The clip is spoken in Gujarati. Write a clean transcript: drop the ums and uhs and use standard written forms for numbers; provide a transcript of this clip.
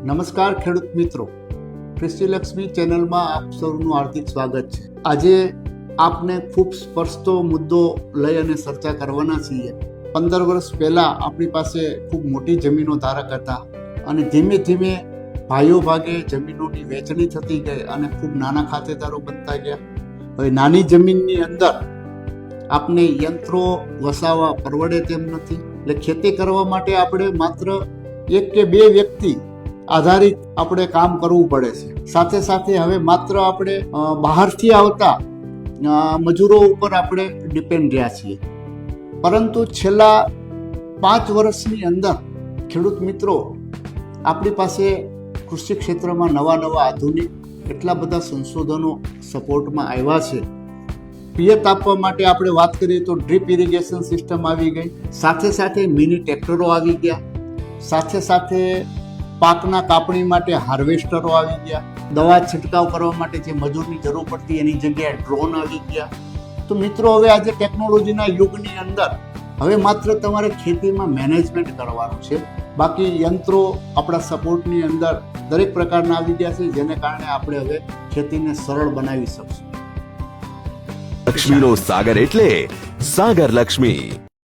નમસ્કાર ખેડૂત મિત્રો, કૃષિલક્ષ્મી ચેનલમાં આપ સૌનું હાર્દિક સ્વાગત છે. આજે આપને ખૂબ સ્પર્શતો મુદ્દો લઈ અને ચર્ચા કરવાના છીએ. 15 વર્ષ પહેલા આપણી પાસે ખૂબ મોટી જમીનો ધારક હતા અને ધીમે ધીમે ભાઈઓ ભાગે જમીનોની વહેંચણી થતી ગઈ અને ખૂબ નાના ખાતેદારો બનતા ગયા. હવે નાની જમીનની અંદર આપને યંત્રો વસાવવા પરવડે તેમ નથી, એટલે ખેતી કરવા માટે આપણે માત્ર એક કે બે વ્યક્તિ આધારિત આપણે કામ કરવું પડે છે. સાથે સાથે હવે માત્ર આપણે બહારથી આવતા મજૂરો ઉપર આપણે ડિપેન્ડ રહ્યા છીએ. પરંતુ છેલ્લા 5 વર્ષની અંદર ખેડૂત મિત્રો આપણી પાસે કૃષિ ક્ષેત્રમાં નવા આધુનિક એટલા બધા સંશોધનો સપોર્ટમાં આવ્યા છે. પિયત આપવા માટે આપણે વાત કરીએ તો ડ્રીપ ઇરિગેશન સિસ્ટમ આવી ગઈ, સાથે સાથે મિની ટ્રેક્ટરો આવી ગયા, સાથે સાથે પાકના કાપણી માટે હાર્વેસ્ટરો આવી ગયા, દવા છંટકાવ કરવા માટે જે મજૂરની જરૂર પડતી એની જગ્યાએ ડ્રોન આવી ગયા. તો મિત્રો હવે આજે ટેકનોલોજીના યુગની અંદર હવે માત્ર તમારે ખેતીમાં મેનેજમેન્ટ કરવાનું છે. બાકી યંત્રો આપણા સપોર્ટની અંદર દરેક પ્રકારના આવી ગયા છે, જેને કારણે આપણે હવે ખેતીને સરળ બનાવી શકશું. લક્ષ્મીનો સાગર એટલે સાગર લક્ષ્મી.